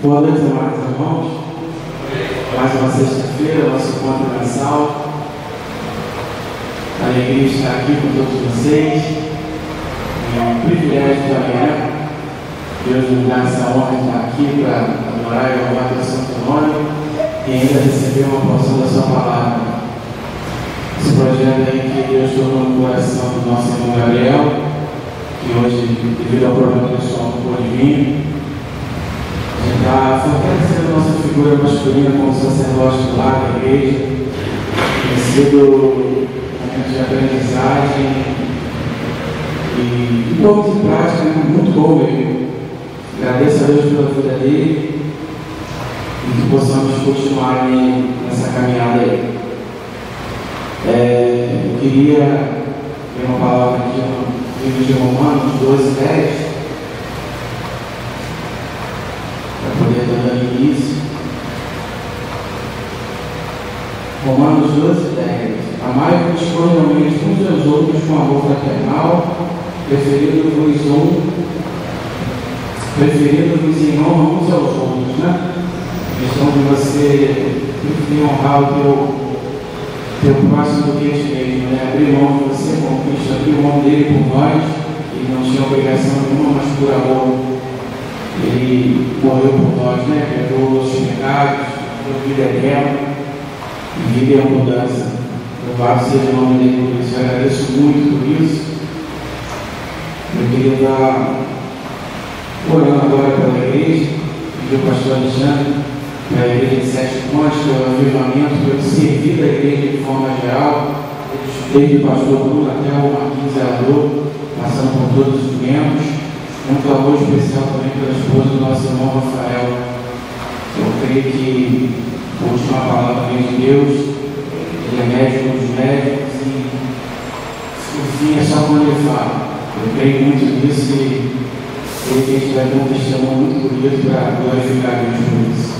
Boa noite, amados irmãos. Mais uma sexta-feira, nosso encontro mensal. A alegria de estar aqui com todos vocês. É um privilégio também, Deus nos dá essa honra de estar aqui para adorar e louvar o Santo Nome e ainda receber uma porção da sua palavra. Esse projeto aí que Deus tornou no coração do nosso irmão Gabriel, que hoje, devido ao problema pessoal, não pôde vir. Está fortalecendo a nossa figura masculina como sacerdote lá da igreja. Tem sido um momento de aprendizagem e um pouco de prática muito bom mesmo. Agradeço a Deus pela vida dele e que possamos continuar nessa caminhada aí. Eu queria ter uma palavra aqui no livro de Romanos 12:10. Poder dar início. Romanos 12:10. Amai-vos cordialmente uns aos outros com amor fraternal, preferindo-vos em honra uns aos outros, né? A questão de você honrar o teu próximo do que este mesmo, né? Abrir mão de você como Cristo abriu mão dele por nós, ele não tinha obrigação nenhuma, mas por amor. Ele morreu por nós, né? Perdoou os pecados, deu vida eterna e vida em abundância. Louvado seja o nome dele por isso. Eu agradeço muito por isso. Eu queria estar orando agora pela igreja, pedir ao pastor Alexandre, pela igreja de Sete Pontes, pelo avivamento, pelo servir da igreja de forma geral, desde o pastor Bruno até o Marquinhos Zelador, passando por todos os membros. Um clamor especial também pela esposa do nosso irmão Rafael. Eu creio que a última palavra vem de Deus, ele é médico dos médicos e o fim é só quando ele fala. Eu creio muito nisso e creio que a gente vai ter um testemunho muito bonito para glorificar Deus por isso.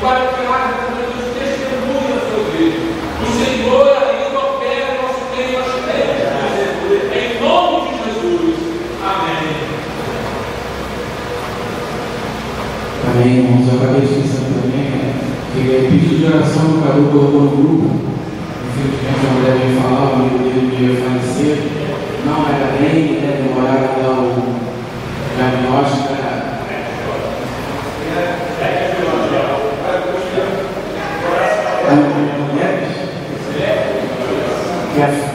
para que haja também os testemunhos da sua igreja. O Senhor ainda infelizmente a mulher veio falar, o amigo dele veio falecer, não era bem, demoraram a dar o diagnóstico,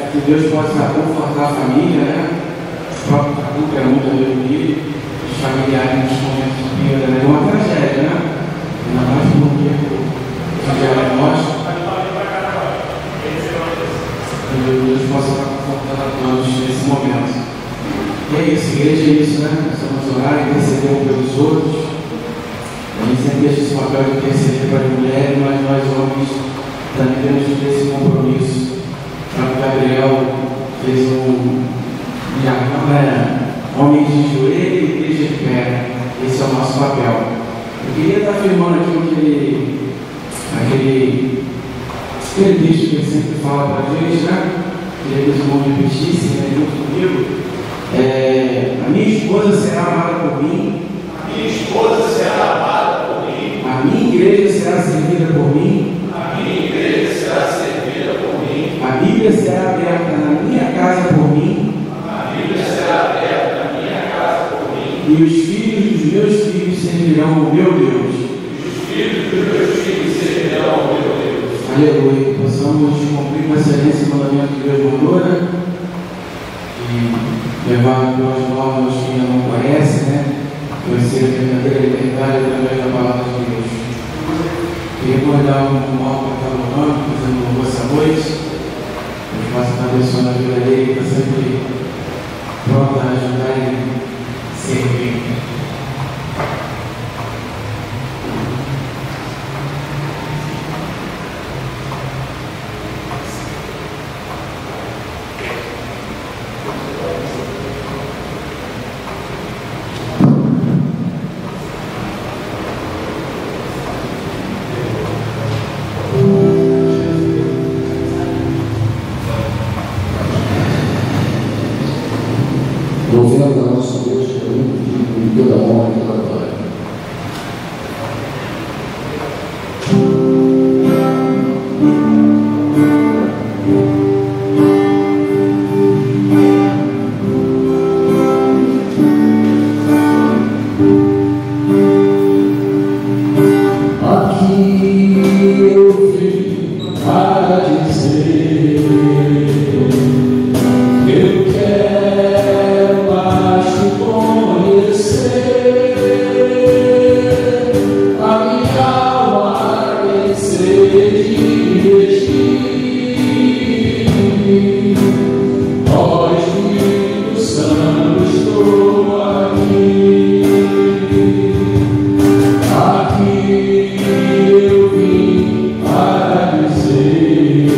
que Deus possa confortar a família, né? O próprio Cadu, que era muito amigo dele, os familiares nos momentos de vida, né? É uma tragédia, né? Ainda mais porque o diagnóstico. Que Deus possa confortar a todos nesse momento. E é isso, igreja é isso, né? Nós vamos orar e interceder um pelos outros. A gente sempre deixa esse papel de interceder para as mulheres, mas nós homens também temos que ter esse compromisso. O Gabriel fez homens de joelho e igreja de pé. Esse é o nosso papel. Eu queria estar afirmando aqui aquele texto que ele sempre fala para a gente, né? Queria que os irmãos repetissem, né, junto comigo. A minha esposa será amada por mim. A minha esposa será amada por mim. A minha igreja será servida por mim. A minha igreja será servida por mim. A Bíblia será aberta na minha casa por mim. A Bíblia será aberta na minha casa por mim. E os filhos dos meus filhos servirão ao meu Deus. E os filhos dos meus filhos servirão ao meu Deus. Aleluia. Possamos cumprir com excelência o mandamento que Deus mandou, né? E levar boas novas que ainda não conhecem, né? Conhecer a verdadeira liberdade através da palavra de Deus. Queria convidar o irmão para estar louvando, fazendo louvor essa noite. Deus possa estar abençoando a vida dele, está sempre pronto a ajudar ele a servir. Louvemos a nosso Deus por em toda a honra e toda a glória. Aqui eu vim para dizer: eu quero mais te conhecer. A minha alma tem sede de ti. Ó Espírito Santo, estou aqui. Aqui eu vim para dizer: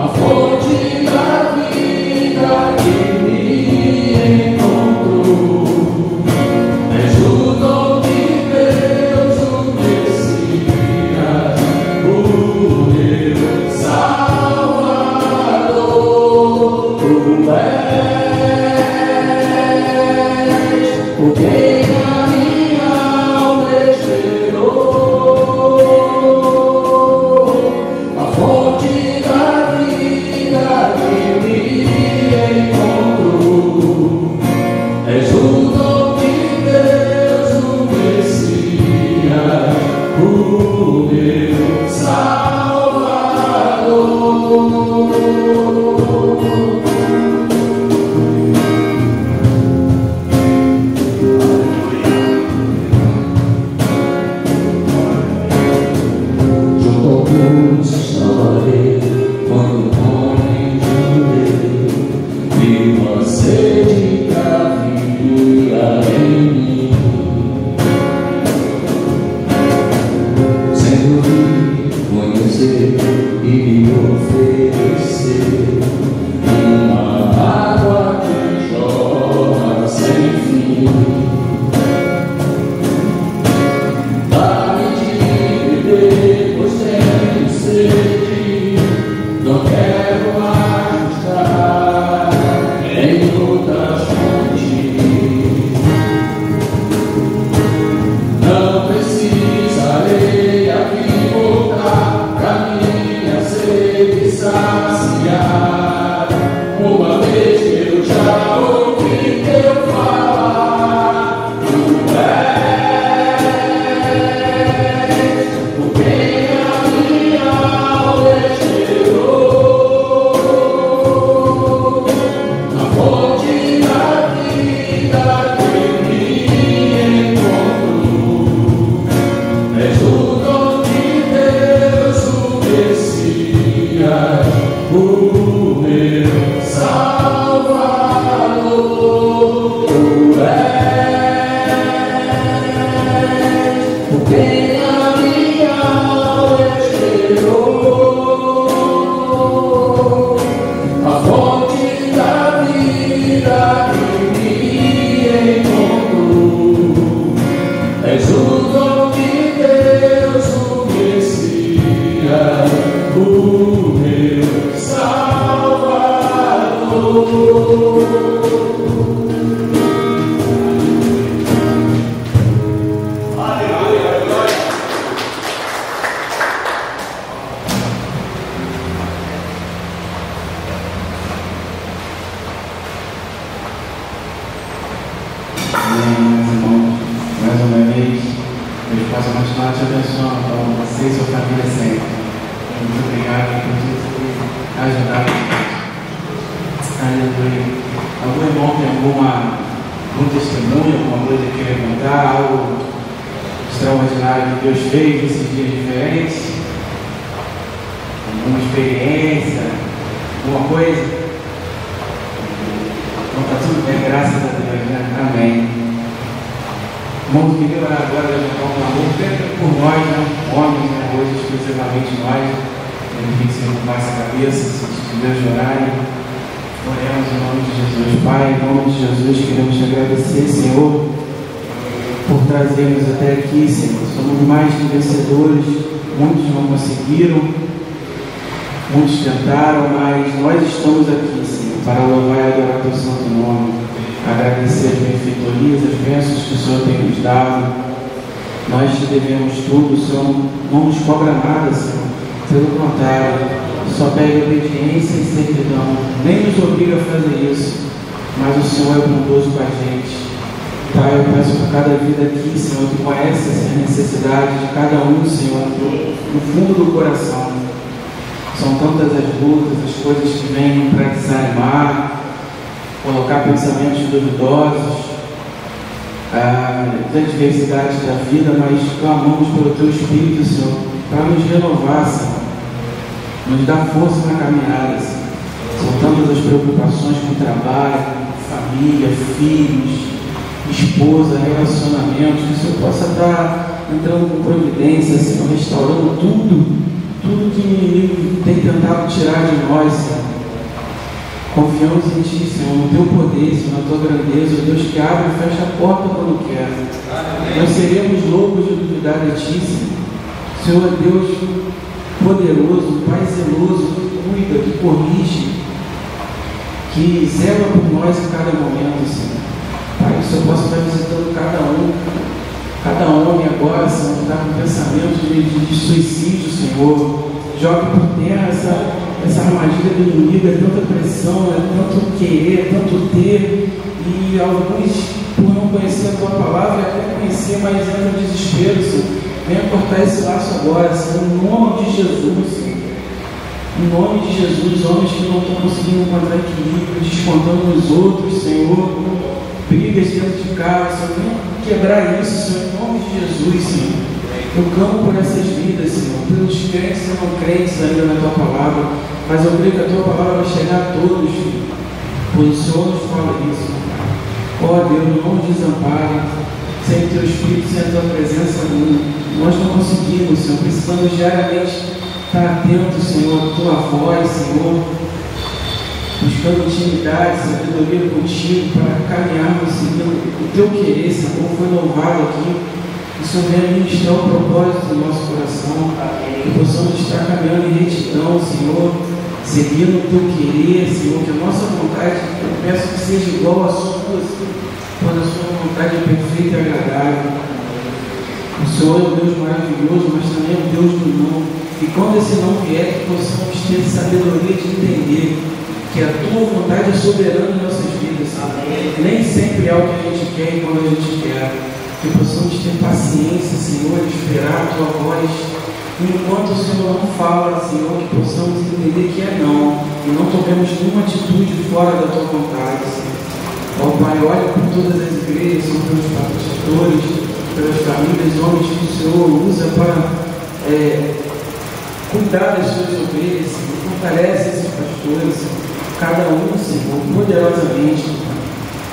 A fonte da Muitos tentaram, mas nós estamos aqui, Senhor, para louvar e adorar teu santo nome, agradecer as benfeitorias, as bênçãos que o Senhor tem nos dado. Nós te devemos tudo, o Senhor não nos cobra nada, Senhor. Pelo contrário, só pede obediência e servidão, nem nos obriga a fazer isso, mas o Senhor é bondoso com a gente. Pai, eu peço por cada vida aqui, Senhor, que conhece essa necessidade de cada um, Senhor, no fundo do coração. São tantas as lutas, as coisas que vêm para desanimar, colocar pensamentos duvidosos, as adversidades da vida, mas clamamos pelo Teu Espírito, Senhor, para nos renovar, Senhor, nos dar força na caminhada, Senhor. São tantas as preocupações com o trabalho, família, filhos, esposa, relacionamentos, que o Senhor possa estar entrando com providência, Senhor, restaurando tudo que o inimigo tem tentado tirar de nós, Senhor. Confiamos em Ti, Senhor, no Teu poder, Senhor, na Tua grandeza, o Deus que abre e fecha a porta quando quer. Nós seremos loucos de duvidar de Ti, Senhor. O Senhor é Deus poderoso, Pai zeloso, que cuida, que corrige, que zela por nós em cada momento, Senhor. Pai, que o Senhor possa estar visitando cada homem agora, Senhor, que está com pensamento de suicídio, Senhor. Jogue por terra essa armadilha do inimigo, é tanta pressão, é tanto querer, tanto ter, e alguns, por não conhecer a Tua palavra, até conhecer, mas entra no desespero, Senhor. Venha cortar cortar esse laço agora, Senhor, em nome de Jesus, Senhor. Em nome de Jesus, homens que não estão conseguindo encontrar equilíbrio, descontando nos outros, Senhor, brigas dentro de casa, Senhor, vem quebrar isso, Senhor, em nome de Jesus, Senhor. Eu clamo por essas vidas, Senhor, pelos crentes e não crentes ainda na Tua palavra, mas eu creio que a Tua palavra vai chegar a todos, Senhor, pois o Senhor nos fala isso, Pai. Ó Deus, não nos desampare, sem o Teu Espírito, sem a Tua presença, nós não conseguimos, Senhor, precisamos diariamente estar atento, Senhor, à Tua voz, Senhor, buscando intimidade, sabedoria contigo, para caminharmos seguindo o Teu querer, Senhor, como foi louvado aqui. Que o Senhor venha ministrar o propósito do nosso coração, que possamos estar caminhando em retidão, Senhor, seguindo o Teu querer, Senhor, que a nossa vontade, eu peço que seja igual à Sua, quando a Sua vontade é perfeita e agradável. O Senhor é um Deus maravilhoso, mas também é um Deus do não. E quando esse não vier, que possamos ter sabedoria de entender que a Tua vontade é soberana em nossas vidas. Nem sempre é o que a gente quer e quando a gente quer. Que possamos ter paciência, Senhor, de esperar a Tua voz. Enquanto o Senhor não fala, Senhor, que possamos entender que é não. E não tomemos nenhuma atitude fora da Tua vontade, Senhor. Ó Pai, olha por todas as igrejas, Senhor, pelos pastores, pelas famílias, homens que o Senhor usa para cuidar das Suas ovelhas, Senhor. Fortalece esses pastores, Senhor. Cada um, Senhor, poderosamente,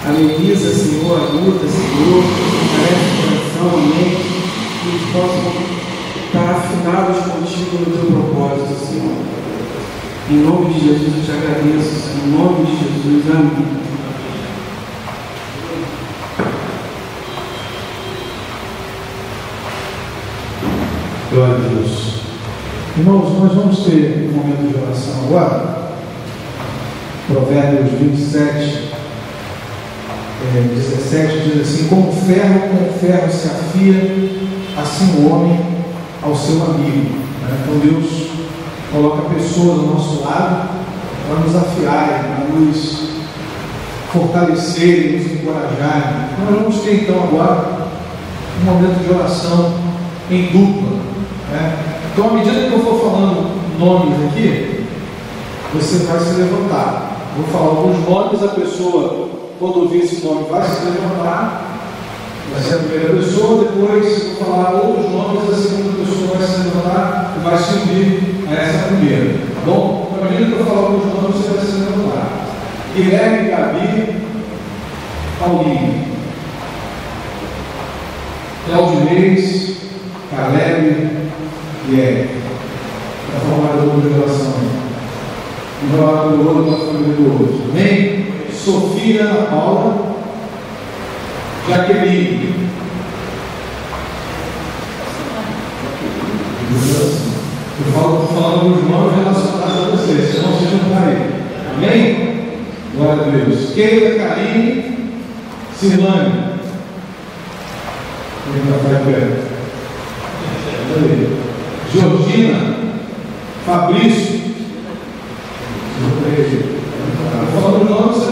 ameniza, Senhor, a luta, Senhor, fortalece o coração, amém, que eles possam estar afinados contigo no Teu propósito, Senhor. Em nome de Jesus eu te agradeço, Senhor. Em nome de Jesus, amém. Glória a Deus. Irmãos, nós vamos ter um momento de oração agora. Provérbios 27, 17 diz assim: com ferro se afia, assim o homem ao seu amigo. Então Deus coloca pessoas ao nosso lado para nos afiarem, para nos fortalecerem, nos encorajarem. Nós vamos ter então agora um momento de oração em dupla. Então, à medida que eu for falando nomes aqui, você vai se levantar. Vou falar alguns nomes, a pessoa, quando ouvir esse nome, vai se levantar, vai ser a primeira pessoa. Depois vou falar outros nomes, a segunda pessoa vai se levantar e vai se unir a essa primeira. Tá bom? Então, à medida que eu falar alguns nomes, você vai se levantar. Guilherme, Gabi, Paulinho, Claudinez, Caleb e Eric. Para formar a dupla de oração. Um vai lá pelo outro, para a família do outro. Amém? Sofia, Ana Paula, Jaqueline. Estou falando dos nomes relacionados a vocês, senão vocês não parem. Amém? Glória a Deus. Keila, Karine, Silane. Georgina, Fabrício. Falando o nome, você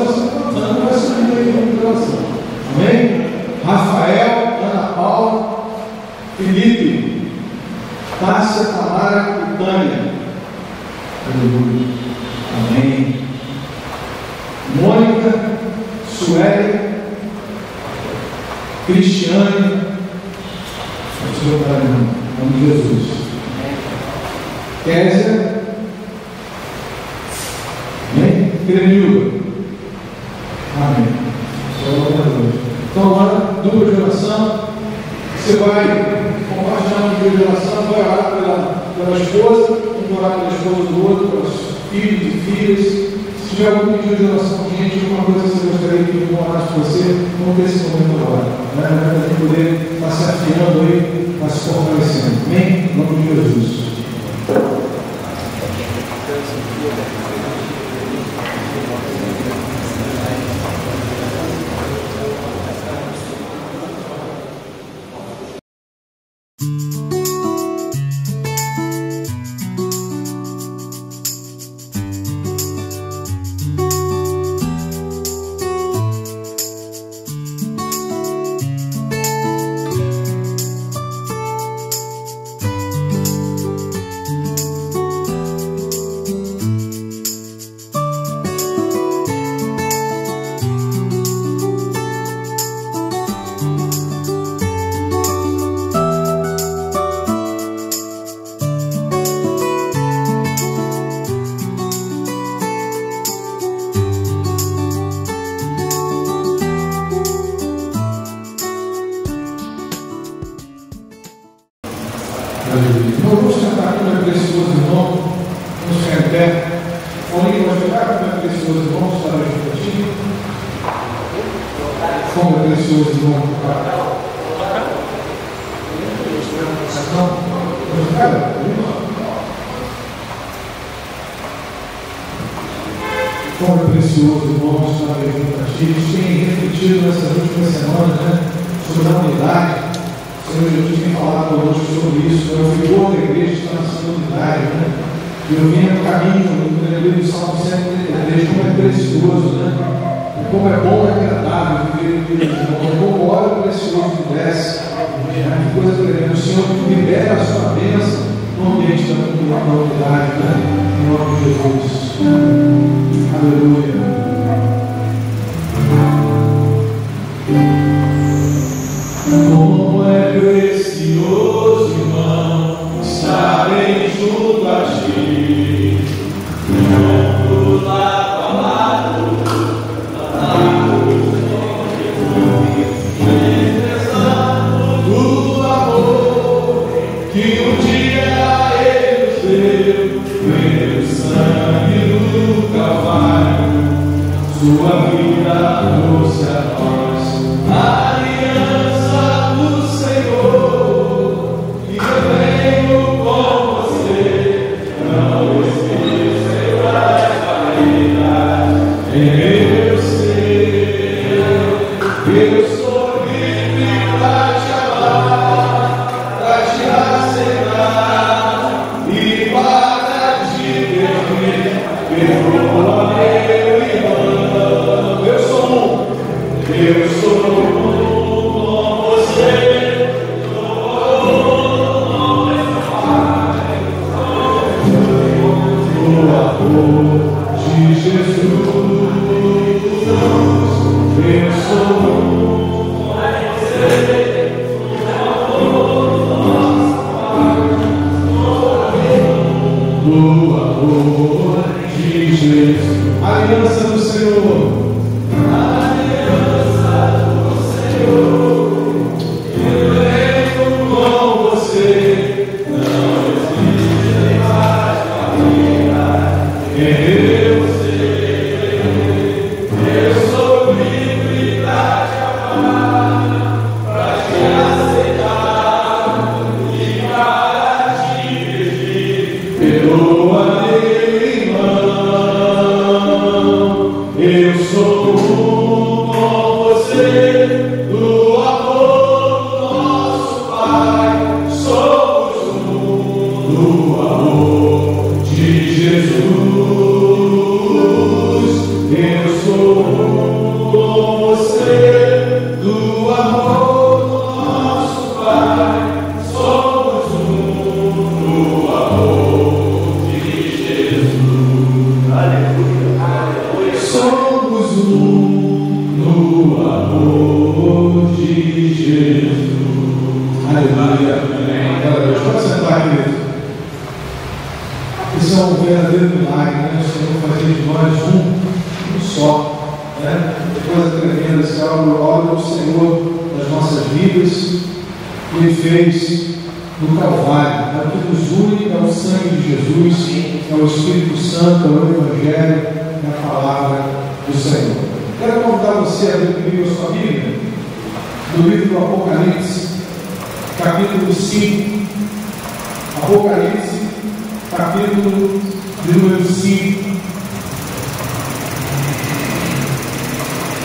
não vai subir aí no coração. Amém? Rafael, Ana Paula, Felipe, Tássia, Tamara e Tânia. Aleluia. Amém. Mônica, Sueli, Cristiane. Em nome de Jesus. Kézia. Amém? Cremilda. Amém. Então agora, dupla de oração. Você vai compartilhar uma dupla de oração, vai orar pela esposa, um orar pela esposa do outro, pelos filhos e filhas. Se tiver algum pedido de oração, gente, alguma coisa que você gostaria que eu orasse por você, vamos ter esse momento agora. Para a gente poder estar se afiando aí, estar se fortalecendo. Amém? Em nome de Jesus. Então vamos cantar como é precioso, irmão. Vamos ficar em pé. Paulinho, vai ficar como é precioso, irmão. Está junto a ti. Como é precioso, irmão. Como é precioso, irmão, estar junto a ti. A gente tem refletido nessas últimas semanas, né, sobre a unidade. O Senhor Jesus tem falado conosco sobre isso. O vigor da igreja está na sua unidade, né? E eu vim no caminho, do Salmo 133, como é precioso, né? E como é bom e agradável viver em vida de irmão. Como óleo precioso que desce. Que coisa tremenda. O Senhor libera a sua bênção no ambiente da unidade, né? Em nome de Jesus. Aleluia. Como é precioso, irmão, estarem junto a ti, junto lado a lado, do amor que um dia ele nos deu, pelo sangue do Calvário, sua vida trouxe a nós. Aliança do Senhor, e eu venho com você, não existe mais barreira em meu ser. Eu sou livre para te amar, para te aceitar e para te perder. Perdoa meu irmão, eu sou com você, no amor de Jesus, eu sou com você, no amor de Jesus. Aliança do Senhor. Isso é um verdadeiro milagre, né? O Senhor fazer de nós um só, né? Coisa tremenda, esse é obra do Senhor nas nossas vidas, que Ele fez no Calvário. O que nos une é o sangue de Jesus, é o Espírito Santo, é o Evangelho, é a palavra do Senhor. Quero convidar você a ler comigo a sua Bíblia, no livro do Apocalipse, capítulo 5. Apocalipse, capítulo de número 5.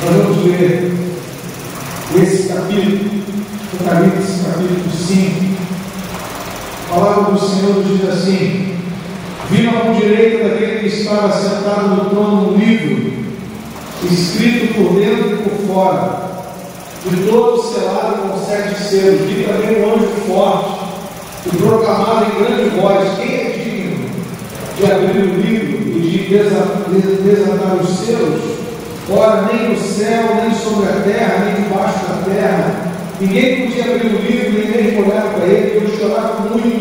Nós vamos ler esse capítulo, Apocalipse, capítulo 5. A palavra do Senhor diz assim: vi na mão direita daquele que estava sentado no trono um livro, escrito por dentro e por fora, de todo selado com 7 selos. Vi também um anjo forte, que proclamava em grande voz: quem é digno de abrir o livro e de desatar os selos? Ora, nem no céu, nem sobre a terra, nem debaixo da terra, ninguém podia abrir o livro, nem mesmo olhar para ele. Eu chorava muito,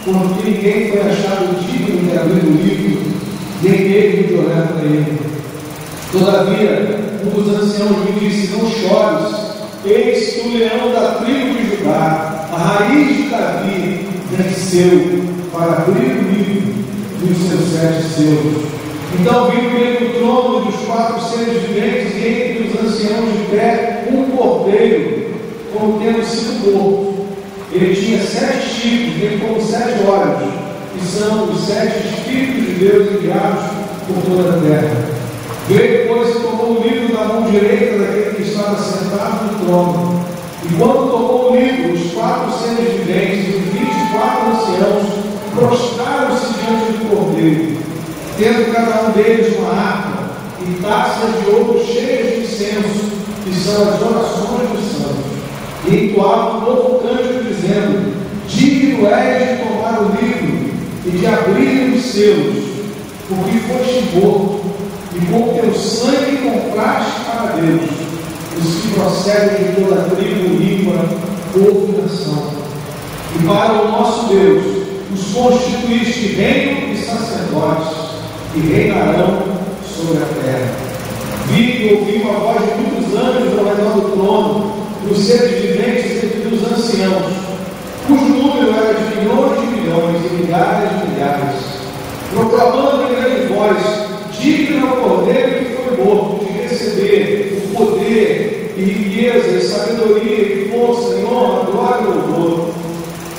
porque ninguém foi achado digno de abrir o livro, nem mesmo de olhar para ele. Todavia, um dos anciãos me disse: não chores, eis que o leão da tribo de Judá, a raiz de Davi, venceu para abrir o livro dos seus 7 selos. Então vi no meio do trono dos 4 seres viventes e entre os anciãos de pé um cordeiro, como tendo sido morto. Ele tinha 7 chifres, bem como 7 olhos, que são os 7 Espíritos de Deus enviados por toda a terra. Veio, pois, e tomou o livro na mão direita daquele que estava sentado no trono. E quando tomou o livro, os 4 seres viventes e os 24 anciãos prostraram-se diante do cordeiro, tendo cada um deles uma harpa e taças de ouro cheias de incenso, que são as orações dos santos. E entoavam um novo cântico, dizendo: digno és de tomar o livro e de abrir os selos, porque foste morto, e com teu sangue compraste para Deus os que procedem de toda tribo, língua, povo e nação. E para o nosso Deus os constituíste reino e sacerdotes, e reinarão sobre a terra. Vi e ouvi uma voz de muitos anjos ao redor do trono, dos seres viventes e dos anciãos, cujo número era de milhões de milhões e milhares de milhares, proclamando em grande voz: digno é o cordeiro que foi morto de receber o poder e riqueza e sabedoria e força e honra, glória e louvor.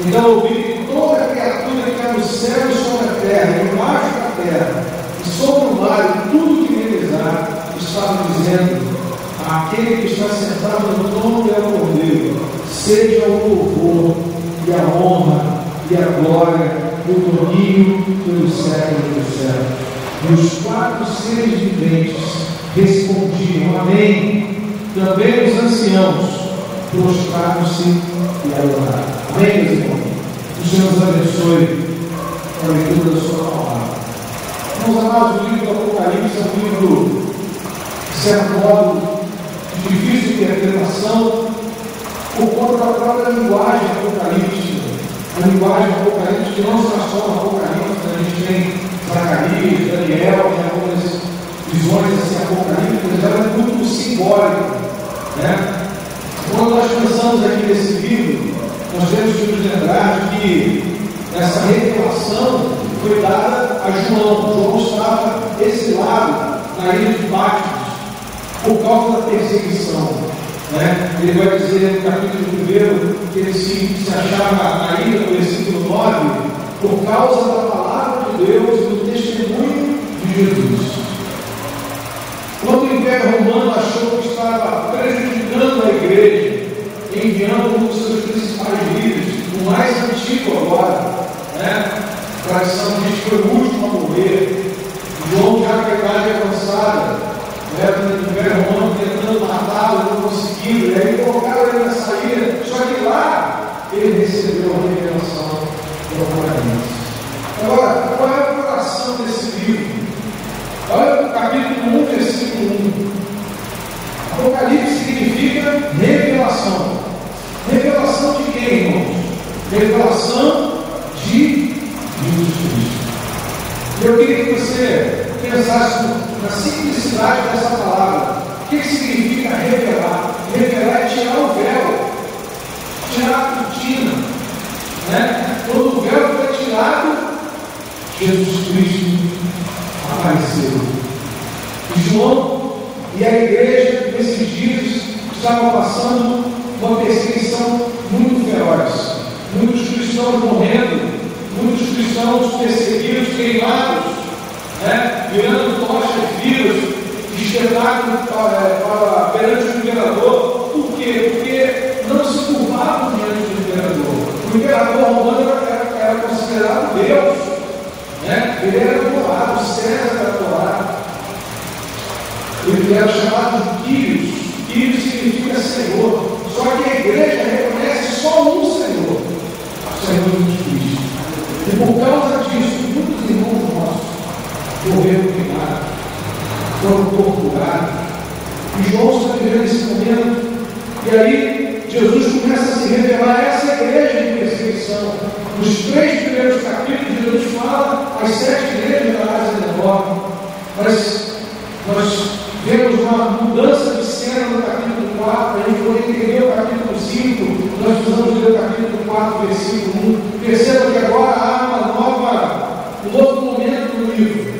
Então ouvi que toda criatura que há no céu e sobre a terra, e embaixo da terra, e sobre o mar, e tudo que neles há, estava dizendo: aquele que está sentado no trono é o cordeiro, seja o louvor e a honra e a glória, o domínio pelos séculos dos séculos. E os 4 seres viventes respondiam: amém. Também os anciãos prostraram-se e adoraram. Amém, meus irmãos? O Senhor nos abençoe com a leitura da sua palavra. Vamos amados, o livro do Apocalipse é um livro, de certo modo, de difícil interpretação, por conta da própria linguagem apocalíptica. A linguagem apocalíptica, que não se transforma em Apocalipse, a gente tem Zacarias, Daniel, tem algumas visões assim, apocalípticas, ela é muito simbólica. Né? Quando nós pensamos aqui nesse livro, nós temos que nos lembrar de que essa revelação foi dada a João. João estava exilado na ilha de Patmos por causa da perseguição. Né? Ele vai dizer no capítulo 1 que ele se achava na ilha, no versículo 9, por causa da palavra de Deus e do testemunho de Jesus. Quando o Império Romano achou que estava prejudicando a igreja, enviando um dos seus principais líderes, o mais antigo agora, né? A tradição diz que foi o último a morrer, João já com a idade avançada, né? O Império Romano tentando matá-lo, não conseguindo, e aí colocaram ele nessa ilha, só que lá ele recebeu a revelação do Apocalipse. Agora, qual é o coração desse livro? Olha o capítulo 1, versículo 1. Apocalipse significa revelação. Revelação de quem, irmãos? Revelação de Jesus Cristo. Eu queria que você pensasse na simplicidade dessa palavra. O que significa revelar? Revelar é tirar o véu, tirar a cortina. Né? Quando o véu foi tirado, Jesus Cristo apareceu. E João e a igreja nesses dias estavam passando uma perseguição muito feroz. Muitos cristãos morrendo, muitos cristãos perseguidos, queimados, né? Virando tochas vivas, espetados perante o imperador. Por quê? Porque não se curvavam diante do imperador. O imperador romano era considerado Deus. Né? Ele era adorado, César era adorado. Ele era chamado de Quírios. Quírios significa Senhor. Só que a igreja reconhece só um Senhor, o Senhor Jesus Cristo. E por causa disso, muitos irmãos nossos morreram queimados, foram torturados. E João está vivendo esse momento. E aí Jesus começa a se revelar a essa igreja de perseguição. Nos 3 primeiros capítulos, Jesus fala as 7 igrejas da Ásia Menor. Mas nós vemos uma mudança de cena no capítulo 4. A gente poder entender o capítulo 5, nós precisamos ler o capítulo capítulo 4, versículo 1. Perceba que agora há um novo momento no livro.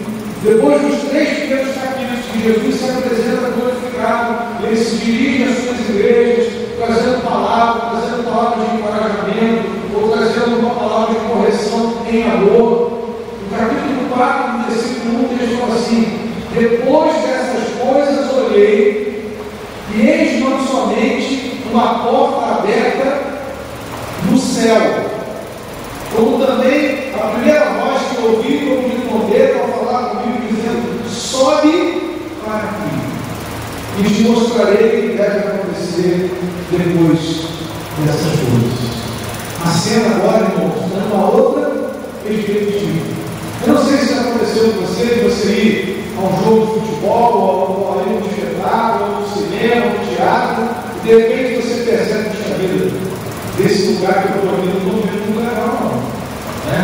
Depois dos 3 primeiros capítulos que Jesus se apresenta glorificado, ele se dirige às suas igrejas, trazendo palavras de encorajamento, ou trazendo uma palavra de correção em amor. No capítulo 4, no versículo 1, ele fala assim: depois dessas coisas olhei, e eis não somente uma porta aberta no céu, como também a primeira voz que eu ouvi como de trombeta ao falar comigo, dizendo: sobe para aqui, e te mostrarei o que deve acontecer depois dessas coisas. A cena agora, irmãos, dando uma outra perspectiva. Eu não sei se aconteceu com você ir a um jogo de futebol, ou a um espetáculo, ou no cinema, ou no teatro, e de repente você percebe que a vida desse lugar que eu estou vendo, não é muito legal, não. Né?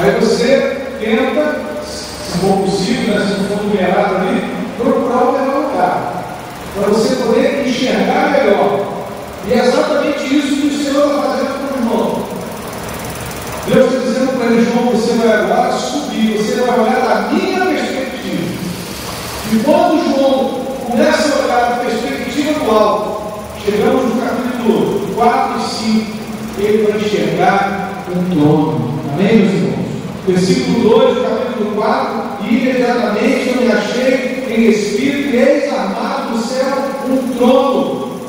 Aí você tenta, se for possível, se não for numerado ali, procurar o melhor lugar, para você poder enxergar melhor. E é exatamente isso que o Senhor está fazendo com o João. Deus está dizendo para ele: João, você vai agora subir, você vai olhar da minha perspectiva. E quando João começa a olhar da perspectiva do alto, chegamos no capítulo 4 e 5, ele vai enxergar um trono. Amém, meus irmãos? Versículo 2 do capítulo 4: e imediatamente eu me achei em espírito, e eis armado no céu um trono,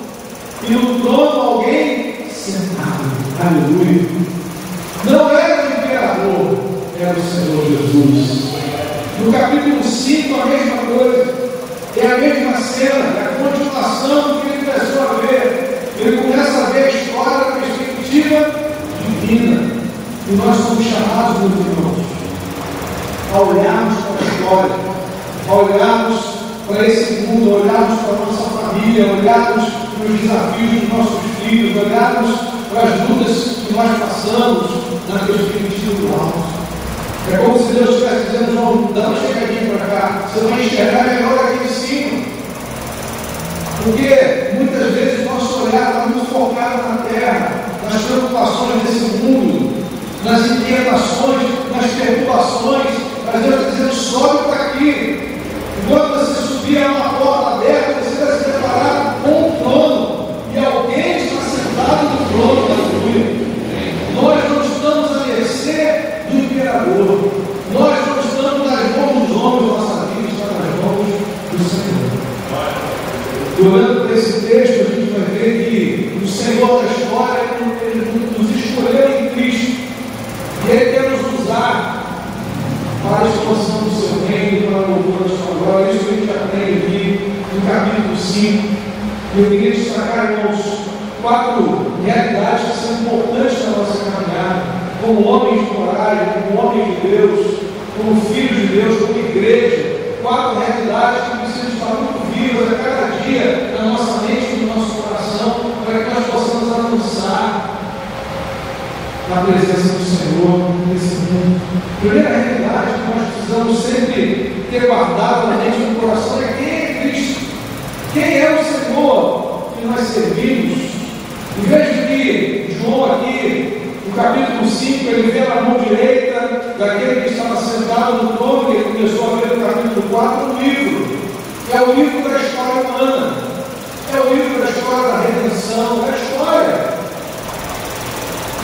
e no trono alguém sentado. Aleluia! Não era o imperador, era o Senhor Jesus. No capítulo 5, a mesma coisa, é a mesma cena, é a continuação do que ele começou a ver. Ele começa a ver a história da perspectiva divina. E nós somos chamados, meus irmãos, a olharmos para a história, a olharmos para esse mundo, a olharmos para a nossa família, a olharmos para os desafios dos nossos filhos, a olharmos para as lutas que nós passamos na perspectiva do alto. É como se Deus estivesse dizendo: João, dá uma chegadinha para cá, você vai enxergar melhor aqui em cima. Porque muitas vezes o nosso olhar está muito focado na terra, nas preocupações desse mundo, nas inquietações, nas perturbações. Mas Deus está dizendo: sobe para aqui. Quando você subir a uma porta aberta, você vai se deparar com um trono, e alguém está sentado no trono. Aleluia! Nós não estamos à mercê do imperador, nós não estamos nas mãos dos homens, nossa vida está nas mãos do Senhor. E olhando para esse texto, a gente vai ver que o Senhor da história, ele nos escolheu em Cristo, e Ele quer nos usar para a expansão do seu reino, para a louvor da sua glória. Isso que a gente aprende aqui no capítulo 5. Eu queria destacar, irmãos, 4 realidades que são importantes na nossa caminhada, como homens de coragem, como homens de Deus, como filhos de Deus, como igreja. 4 realidades que precisam estar muito vivas a cada dia na nossa mente e no nosso coração, para que nós possamos avançar na presença do Senhor nesse mundo. A primeira realidade que nós precisamos sempre ter guardado na mente e no coração é: quem é Cristo? Quem é o Senhor que nós servimos? Em vez de que João aqui, no capítulo 5, ele vê na mão direita daquele que estava sentado no trono, ele começou a ver no capítulo 4 um livro. É o livro da história humana, é o livro da história da redenção, é a história.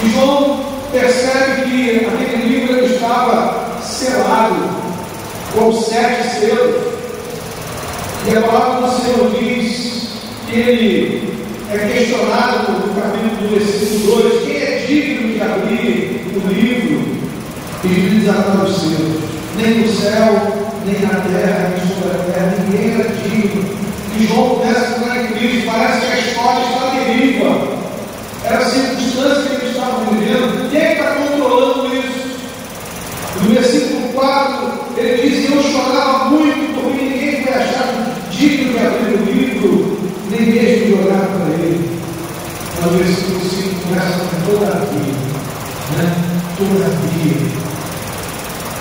E João percebe que aquele livro ele estava selado com 7 selos. E a palavra do Senhor diz que ele é questionado no capítulo do versículo 2: quem é digno de abrir o livro e de desatar os selos? Nem no céu, nem na terra, nem sobre a terra, ninguém era digno. E João começa a entrar em crise, parece que a história está à deriva. Era a circunstância que eles estavam vivendo. Quem está controlando isso? No versículo 4, ele diz: eu chorava muito, porque ninguém foi achado digno de abrir o livro, nem mesmo de olhar para ele. Mas o versículo 5 começa com todavia, né?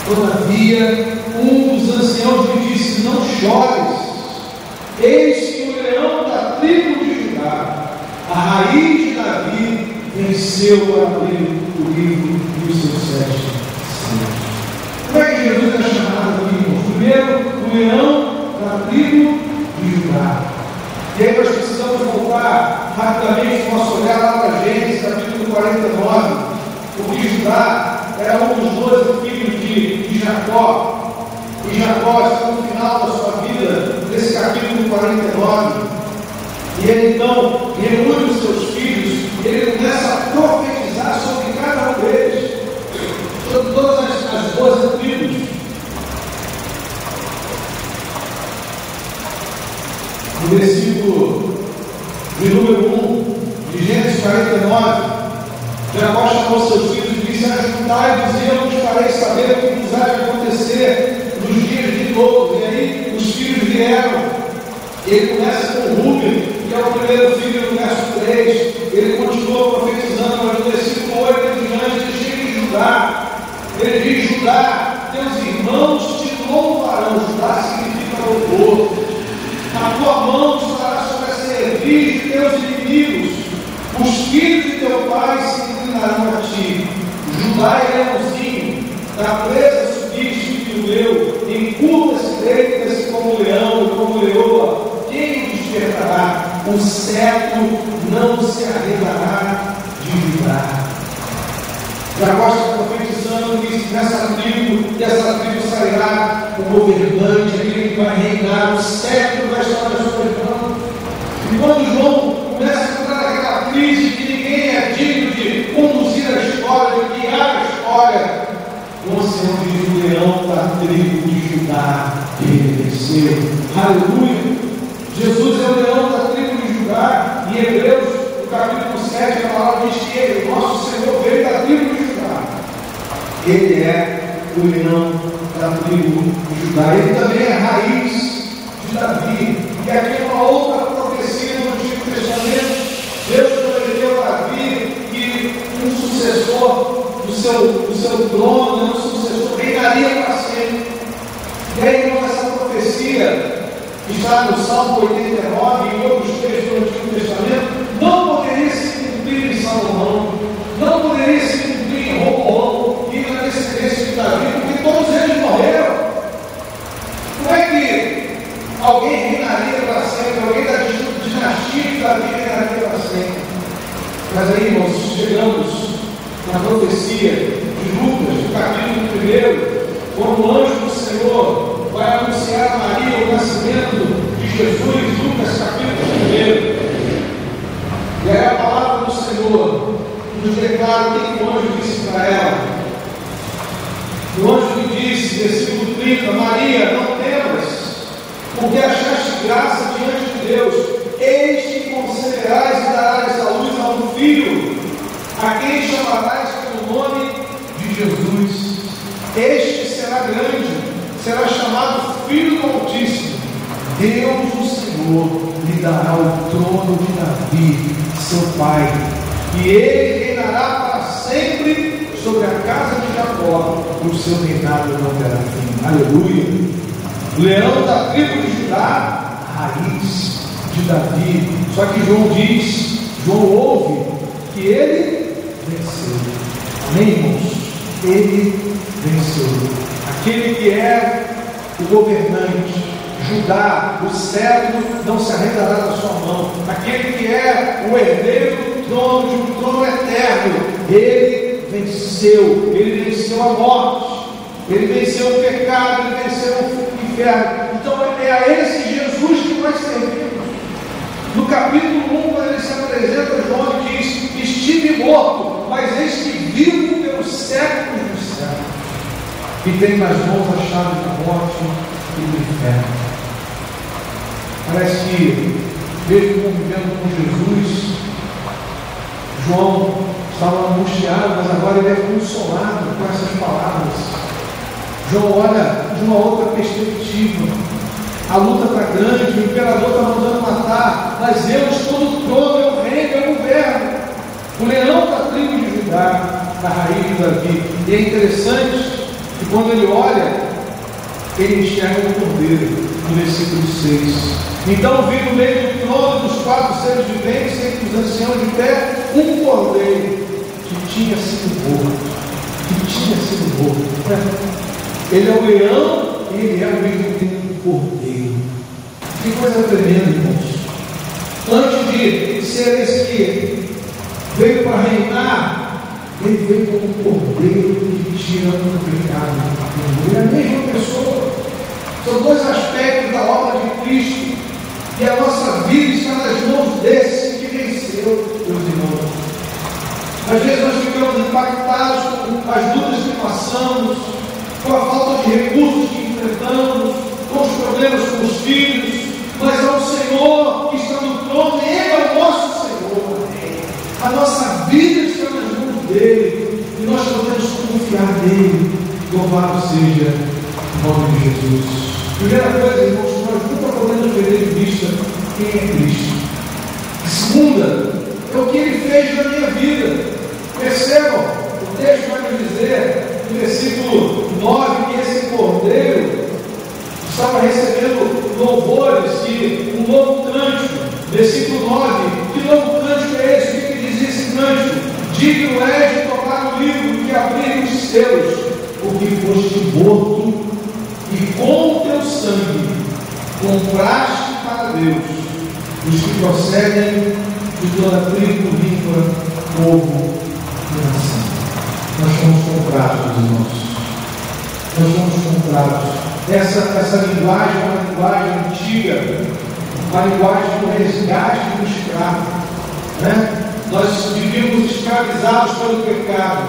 Todavia, um dos anciãos me disse: não chores, eis que o leão da tribo de Judá, a raiz de Davi, venceu para abrir o livro e os seus 7 selos. Como é que Jesus é chamado aqui, irmãos? Primeiro, o leão da tribo de Judá. E aí nós precisamos voltar rapidamente o nosso olhar lá para Gênesis, capítulo 49, porque Judá era um dos 12 filhos de Jacó. E Jacó está no final da sua vida, nesse capítulo 49. E ele então reúne os seus filhos, ele começa a profetizar sobre cada um deles, sobre todas as 12 tribos. No versículo de número 1 de Gênesis 49, Jacó chamou seus filhos e disse: ajuntai-vos e eu vos farei saber o que vos há de acontecer nos dias de todos. E aí os filhos vieram. Ele começa com Rúben, que é o primeiro filho do verso 3. Ele continua profetizando, mas no versículo 8 em diante ele chega em Judá. Ele diz: Judá, teus irmãos te louvarão. Judá significa louvor. A tua mão estará sobre a cerviz de teus inimigos. Os filhos de teu pai se inclinarão a ti. Judá é leãozinho, da presa subiste, filho meu, encurta-se, deita-se como leão, como leoa. Quem o despertará? O cetro não se arredará de Judá. Jacó está profetizando que nessa tribo sairá o governante, aquele que vai reinar, o cetro vai estar na sua mão. E quando João começa a entrar naquela crise que ninguém é digno de conduzir a história, de guiar a história, o Senhor diz: o leão da tribo de Judá, ele venceu. Aleluia! Jesus é o leão da tribo de Judá. Em Hebreus, no capítulo 7, a palavra diz que ele, o nosso Senhor, veio da tribo de Judá. Ele é o leão da tribo de Judá. Ele também é a raiz de Davi. E aqui é uma outra profecia do Antigo Testamento. Deus prometeu a Davi que um sucessor do seu trono, um sucessor, reinaria para sempre. E aí, então, essa profecia está no Salmo 89 e em outros textos do Antigo Testamento, não poderia se cumprir em Salomão, não poderia se cumprir em Roboão e na descendência de Davi, porque todos eles morreram. Como é que alguém reinaria para sempre, alguém da dinastia de Davi reinaria para sempre? Mas aí, irmãos, chegamos na profecia de Lucas, no capítulo 1, quando o anjo do Senhor vai anunciar a Maria o nascimento de Jesus, Lucas capítulo 1. E aí a palavra do Senhor nos declara o que o anjo disse para ela. O anjo lhe disse, versículo 30, Maria, não temas, porque achaste graça diante de Deus. Eis que conceberás e darás à luz a um filho, a quem chamarás pelo nome de Jesus. Este será grande, será chamado Filho do Altíssimo. Deus, o Senhor, lhe dará o trono de Davi, seu pai, e ele reinará para sempre sobre a casa de Jacó, e o seu reinado não terá fim. Aleluia! Leão da tribo de Judá, raiz de Davi. Só que João ouve que ele venceu. Amém, irmãos? Ele venceu. Aquele que é o governante, Judá, o cetro não se arredará da sua mão. Aquele que é o herdeiro do trono, de um trono eterno, ele venceu a morte, ele venceu o pecado, ele venceu o inferno. Então é a esse Jesus que nós servimos. No capítulo 1, quando ele se apresenta, João diz: estive morto, mas eis que vivo pelos séculos dos séculos, e tem nas mãos a chave da morte e do inferno. Parece que, mesmo convivendo com Jesus, João estava angustiado, mas agora ele é consolado com essas palavras. João olha de uma outra perspectiva. A luta está grande, o imperador está mandando matar, mas eu estou no trono, eu reino, eu governo. O leão da tribo de Judá, da raiz de Davi. E é interessante que quando ele olha, ele enxerga o cordeiro, no versículo 6. Então vi no meio do trono dos 4 seres viventes, entre os anciãos de pé, um cordeiro, que tinha sido morto. Ele é o leão e ele é ao mesmo tempo o cordeiro. Que coisa tremenda, irmãos. Antes de ser esse que veio para reinar, ele veio como um cordeiro que tira o pecado. Ele é a mesma pessoa. São dois aspectos da obra de Cristo. E a nossa vida está nas mãos desse que venceu, meus irmãos. Às vezes nós ficamos impactados com as lutas que passamos, com a falta de recursos que enfrentamos, com os problemas com os filhos, mas é o Senhor que está no trono, e Ele é o nosso Senhor. A nossa vida está nas mãos dEle, e nós podemos confiar nele. Louvado seja o nome de Jesus. Primeira coisa, irmãos, nós nunca podemos perder de vista quem é Cristo. A segunda é o que Ele fez na minha vida. Percebam, o texto vai nos dizer, no versículo 9, que esse cordeiro estava recebendo louvores, que um novo cântico. Versículo 9, que novo cântico é esse? O que dizia esse cântico? Digno és de tocar o livro que abrir os selos, porque foste morto e com o teu sangue compraste para Deus os que procedem de toda tribo, língua, povo e nação. Nós fomos comprados, irmãos. Nós fomos comprados. Essa linguagem é uma linguagem antiga, uma linguagem do resgate do escravo. Né? Nós vivíamos escravizados pelo pecado,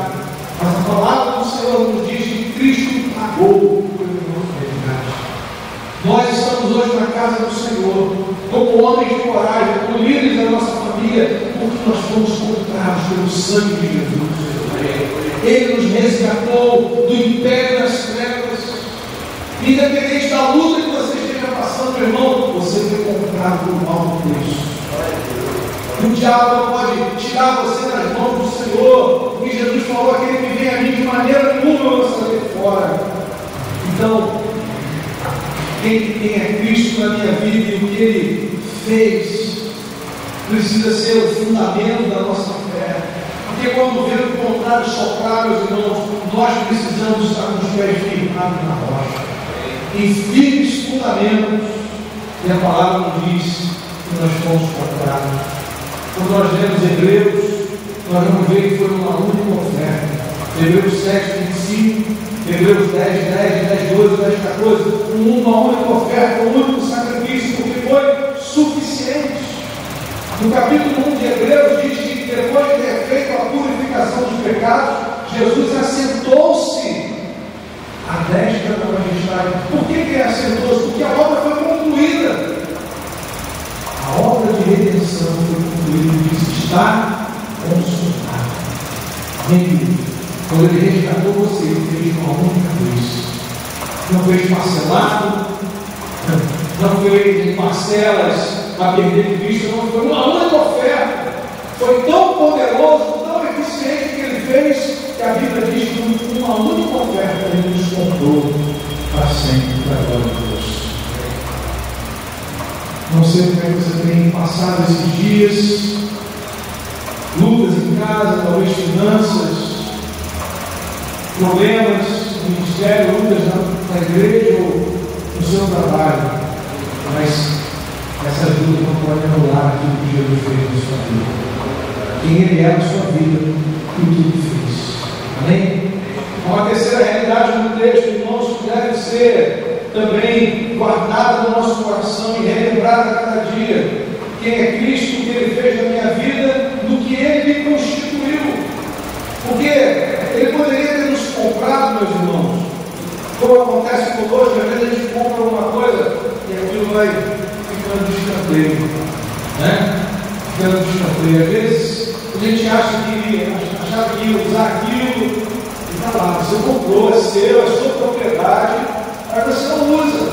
mas a palavra do Senhor nos diz que Cristo pagou pelo nosso resgate. Nós estamos hoje na casa do Senhor, como homens de coragem, como líderes da nossa família, porque nós fomos comprados pelo sangue de Jesus. Ele nos resgatou do império das trevas. Independente da luta que você esteja passando, meu irmão, você foi comprado por um alto preço. O diabo não pode tirar você das mãos do Senhor, porque Jesus falou: aquele que vem a mim de maneira nenhuma eu vou sair fora. Então, quem é Cristo na minha vida e o que Ele fez precisa ser o fundamento da nossa fé. Porque quando o vento contrário soprar, meus irmãos, nós precisamos estar com os pés firmados na rocha, em firmes fundamentos. E a palavra nos diz que nós fomos comprados. Quando nós lemos Hebreus, nós vamos ver que foi uma única oferta. Hebreus 7, 25, Hebreus 10, 10, 10, 12, 10, 14, uma única oferta, um único sacrifício, porque foi suficiente. No capítulo 1 de Hebreus diz que depois de ter feito a purificação dos pecados, Jesus assentou-se à destra da majestade. Por que ele assentou-se? Porque a obra foi concluída. A obra de redenção foi concluída, diz: está consumado. Amém? Quando ele resgatou você, ele fez uma única vez. Não fez parcelado, não fez em parcelas a perder de vista, não, foi uma única oferta. Foi tão poderoso, tão eficiente que ele fez, que a Bíblia diz que uma única oferta ele nos comprou para sempre, para a glória de Deus. Não sei como é que você tem passado esses dias, lutas em casa, talvez finanças, problemas no ministério, lutas na igreja ou no seu trabalho, mas essas lutas não podem anular aquilo que Jesus fez na sua vida, quem Ele é na sua vida e o que Ele fez. Amém? Uma terceira realidade no texto, irmãos, que deve ser também guardada no nosso coração e relembrada a cada dia: quem é Cristo, o que Ele fez na minha vida, no que Ele me constituiu. Porque Ele poderia ter nos comprado, meus irmãos, como acontece conosco. Às vezes a gente compra alguma coisa e aquilo vai ficando de escanteio, né? Ficando de escanteio. Às vezes a gente achava que ia usar aquilo e está lá, você comprou, é seu, é sua propriedade, mas você não usa,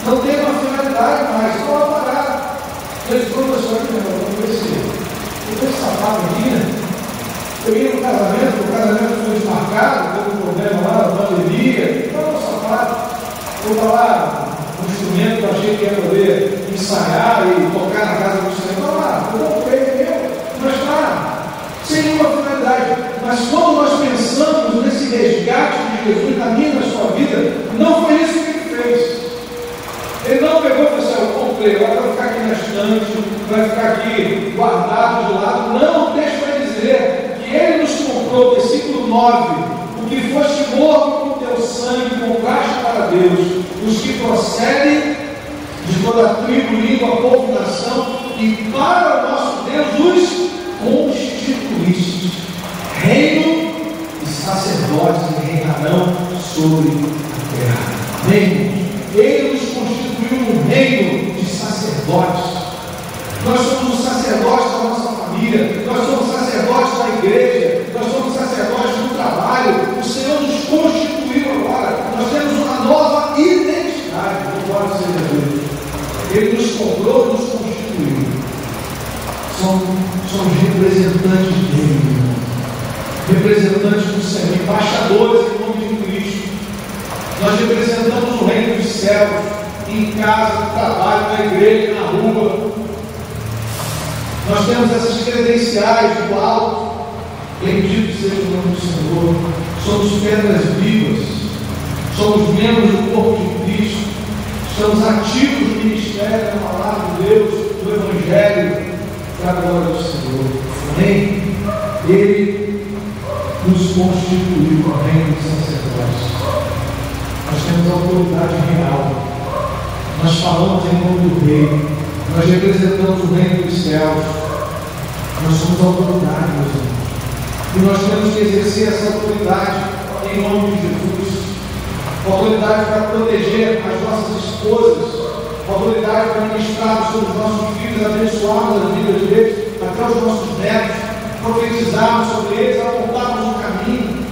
não tem uma finalidade mais, só vai parar. Eles foram para sua vida, esse sapato aqui, né? Eu ia no casamento, o casamento foi desmarcado, teve um problema lá, na pandemia, qual é o sapato? Vou falar um instrumento que eu achei que ia poder ensaiar e tocar na casa do Senhor. Vai lá, eu comprei meu, mas está sem nenhuma finalidade. Mas quando nós pensamos nesse resgate de Jesus na minha e na sua vida, não foi isso que ele fez. Ele não pegou e falou assim: eu comprei, agora vai ficar aqui na estante, vai ficar aqui guardado de lado. Não, deixa eu dizer que ele nos comprou, versículo 9: o que foste morto com teu sangue, compraste para Deus, os que procedem de toda a tribo, língua, povo, nação, e para o nosso Deus os constituíste, reino e sacerdotes que reinarão sobre a terra. Amém? Ele nos constituiu um reino de sacerdotes. Nós somos os sacerdotes da nossa família, nós somos sacerdotes da igreja, nós somos sacerdotes do trabalho. O Senhor nos constituiu agora. Nós temos uma nova identidade. Louvado seja Deus. Ele nos comprou e nos constituiu. Somos representantes dele, irmão. Representantes do Senhor, embaixadores em nome de Cristo. Nós representamos o reino dos céus, em casa, no trabalho, na igreja, na rua. Nós temos essas credenciais do alto. Bendito seja o nome do Senhor. Somos pedras vivas. Somos membros do corpo de Cristo. Estamos ativos no ministério da palavra de Deus, do Evangelho, para a glória do Senhor. Amém? Ele nos constituiu o reino dos sacerdotes. Nós temos autoridade real. Nós falamos em nome do Rei. Nós representamos o reino dos céus. Nós somos autoridade, meus irmãos. E nós temos que exercer essa autoridade em nome de Jesus. Autoridade para proteger as nossas esposas. Autoridade para ministrar sobre os nossos filhos, abençoarmos a vida deles, até os nossos netos, profetizarmos sobre eles, apontarmos o caminho.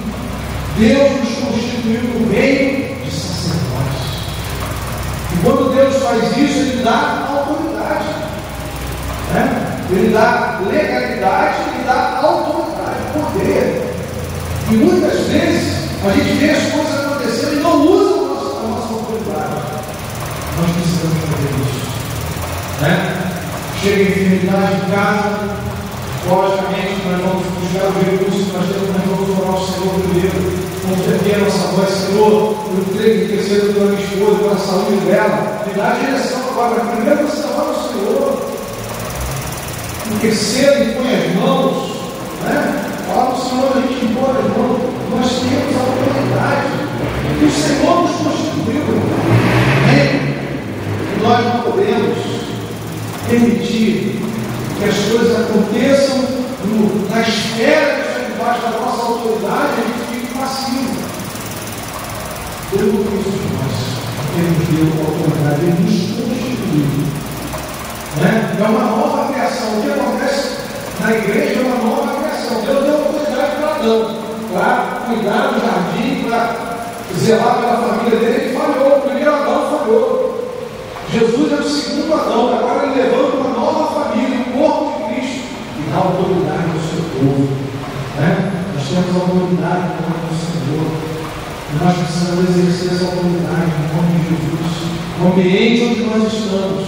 Deus nos constituiu no reino de sacerdotes. E quando Deus faz isso, Ele dá autoridade. Né? Ele dá legalidade, Ele dá autoridade, poder. E muitas vezes a gente vê as coisas acontecendo e não usa a nossa autoridade. Nós precisamos fazer isso. Né? Chega a enfermidade em casa, logicamente nós vamos buscar os recursos que nós vamos orar ao Senhor primeiro. Vamos erguer a nossa voz: Senhor, eu creio que terceiro pela minha esposa, pela saúde dela, me dá a direção agora. Primeiro você ora ao Senhor. Em terceiro, põe as mãos, né? Fala ao Senhor, a gente impõe as mãos. Nós temos a autoridade que o Senhor nos constituiu. Amém? Nós não podemos permitir que as coisas aconteçam na esfera que está debaixo da nossa autoridade e a gente fique passivo. Deus não fez isso nós. Ele nos deu a autoridade, Ele nos constituiu. Né? É uma nova criação. O que acontece na igreja é uma nova criação. Deus deu autoridade para Adão, para cuidar do jardim, para zelar pela família dele. Ele falhou. O primeiro Adão falhou. Jesus é o segundo Adão. Agora Ele levanta uma nova família, o corpo de Cristo, e dá autoridade ao seu povo. Né? Nós temos a autoridade no nome do Senhor. E nós precisamos exercer essa autoridade no nome de Jesus. No ambiente onde nós estamos,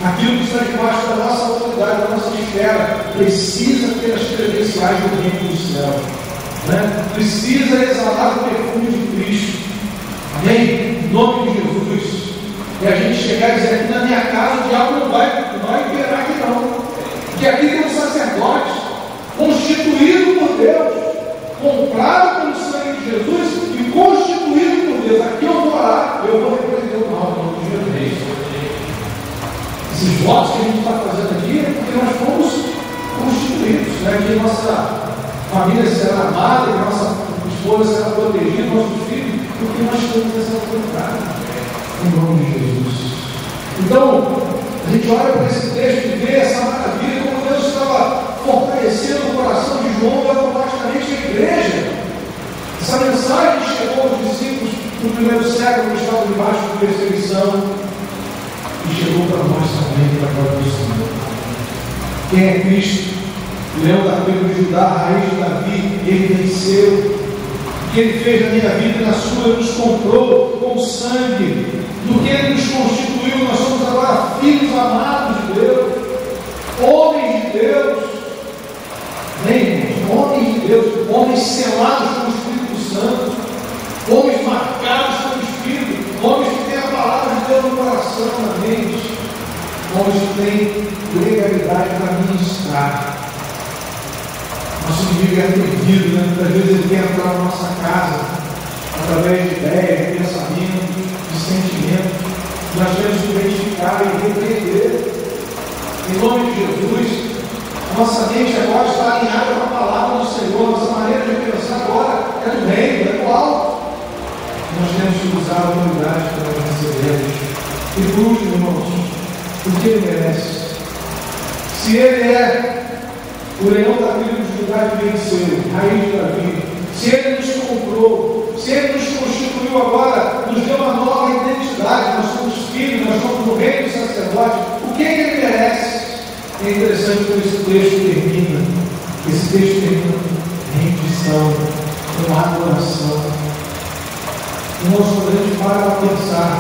aquilo que está debaixo da nossa autoridade, da nossa esfera, precisa ter as credenciais do reino do céu. Né? Precisa exalar o perfume de Cristo. Amém? Em nome de Jesus. E a gente chegar e dizer: aqui na minha casa o diabo não vai imperar aqui não. Porque aqui tem um sacerdote constituído por Deus, comprado pelo sangue de Jesus e constituído por Deus. Aqui eu vou orar, eu vou representar o mal no nome de Jesus. Esses votos que a gente está fazendo aqui é porque nós fomos constituídos, né? Que nossa família será amada, que nossa esposa será protegida, nossos filhos, porque nós temos essa autoridade. Em nome de Jesus. Então, a gente olha para esse texto e vê essa maravilha, como Deus estava fortalecendo o coração de João e automaticamente a igreja. Essa mensagem chegou aos discípulos no primeiro século, que estavam debaixo de perseguição, e chegou para nós também, para a glória do Senhor. Quem é Cristo? O leão da tribo de Judá, a raiz de Davi, Ele venceu. O que Ele fez na minha vida e na sua, Ele nos comprou com sangue. Do que Ele nos constituiu, nós somos agora filhos amados de Deus, homens de Deus. Amém, irmãos? Homens de Deus, homens selados com o Espírito Santo, homens marcados pelo Espírito, homens que têm a palavra de Deus no coração, na mente, homens que têm legalidade para ministrar. Nosso inimigo é atendido, né? Muitas vezes ele quer entrar na nossa casa através de ideias, de pensamentos, de sentimentos. Nós temos que identificar e repreender. Em nome de Jesus, nossa mente agora está alinhada com a palavra do Senhor. Nossa maneira de pensar agora é do reino, é do alto. Nós temos que usar a autoridade que nós recebemos. E por último, irmãos, o que ele merece? Se ele é o leão da tribo de Judá que venceu, raiz de Davi, se ele nos comprou, se ele nos constituiu agora, nos deu uma nova identidade, nós somos filhos, nós somos do reino do sacerdote, o que ele merece? É interessante como esse texto termina. Esse texto termina com rendição, com adoração. Irmãos, quando a gente para pensar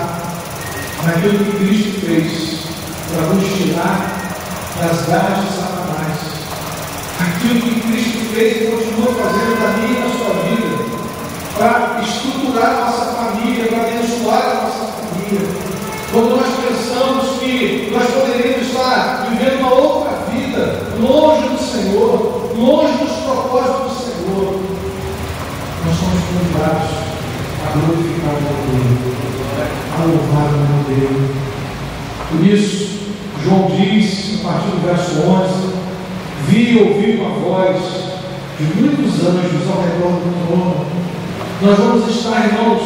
naquilo que Cristo fez para nos tirar das garras de Satanás, aquilo que Cristo fez e continua fazendo na minha e na sua vida, para estruturar a nossa família, para abençoar a nossa família. Quando nós pensamos que nós poderíamos estar vivendo uma outra vida, longe do Senhor, longe dos propósitos do Senhor, nós somos convidados a glorificar o nome dele, a louvar o nome dele. Por isso, João diz, a partir do verso 11, vi e ouvi uma voz de muitos anjos ao redor do trono. Nós vamos estar, irmãos,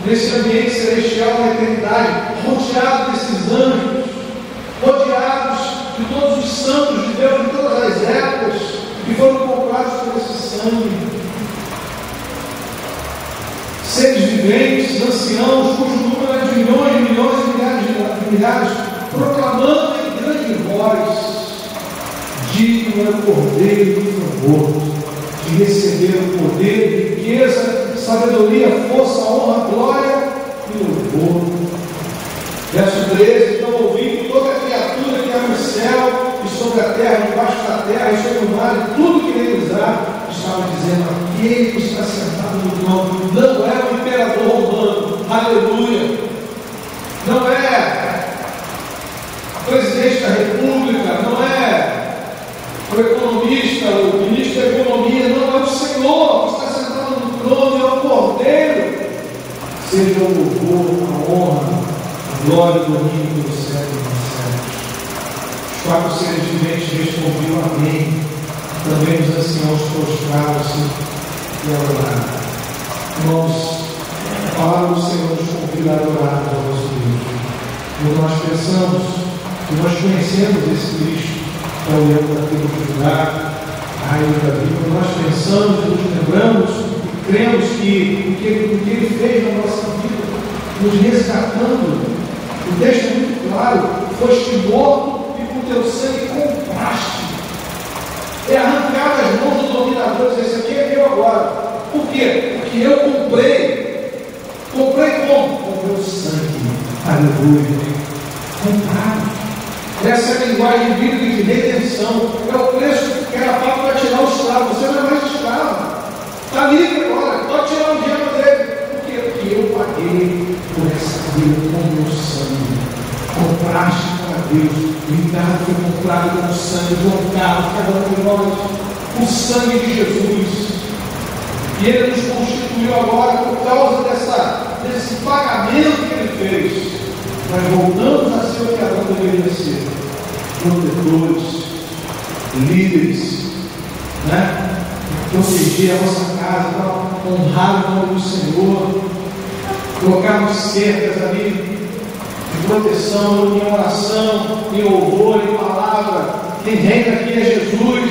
nesse ambiente celestial da eternidade, rodeados desses anjos, rodeados de todos os santos de Deus de todas as épocas que foram comprados por esse sangue. Seres viventes, anciãos, cujo número é de milhões e milhões e milhares, proclamando em grande voz: digno é o Cordeiro do favor de receber o poder, riqueza, sabedoria, força, honra, glória e louvor. Verso 13: então ouvi toda a criatura que há no céu e sobre a terra, debaixo da terra e sobre o mar, e tudo que neles há, estava dizendo: aquele que está sentado no trono não é o imperador romano, aleluia, não é o presidente da república, não é o economista, o ministro da economia, não é o Senhor que está sentado no trono, é o Cordeiro. Seja o louvor, a honra, a glória do domínio do céu e dos céus. Os quatro seres viventes respondiam amém. Também os anciãos prostraram-se e adoraram. Irmãos, a palavra do Senhor nos convida a adorar ao nosso Deus. Quando nós pensamos que nós conhecemos esse Cristo, que é o leão da tribo de Judá, a rainha de Davi, quando nós pensamos e nos lembramos e cremos que o que ele fez na nossa vida, nos resgatando, o texto é muito claro: foste morto e com teu sangue compraste. É arrancar das mãos dos dominadores. Esse aqui é meu agora. Por quê? Porque eu comprei. Comprei como? Com meu sangue. Aleluia. Comprado. Essa é a linguagem bíblica de redenção. É o preço que era pago para tirar o escravo. Você não é mais escravo. Está livre agora. Pode tirar o dinheiro dele. Por quê? Porque eu paguei por essa vida com o meu sangue. Compraste para Deus. O encargo foi comprado com o sangue de um carro, cada um de nós, o sangue de Jesus. E ele nos constituiu agora por causa desse pagamento que ele fez. Nós voltamos a ser o que Adão deveria ser: protetores, líderes, né? Proteger a nossa casa, para honrar o nome do Senhor, colocarmos cercas ali de proteção, em oração, em louvor, em palavra. Quem reina aqui é Jesus.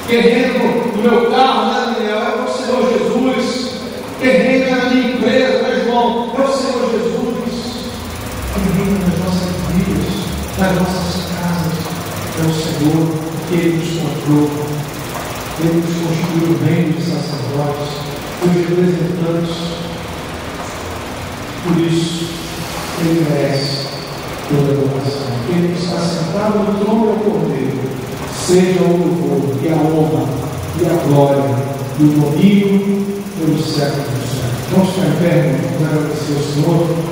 Quem reina no meu carro, né, Daniel? É o Senhor Jesus. Quem reina na minha empresa, meu irmão, é o Senhor Jesus. Quem reina nas nossas vidas, nas nossas casas, é o Senhor, porque Ele nos comprou. Ele nos constituiu o reino de sacerdotes, os representantes. Por isso, Ele merece toda a adoração. Ele está sentado no trono do Cordeiro. Seja o louvor e a honra e a glória e o domínio pelos séculos dos séculos. Vamos ficar em pé, irmãos, vamos agradecer ao Senhor.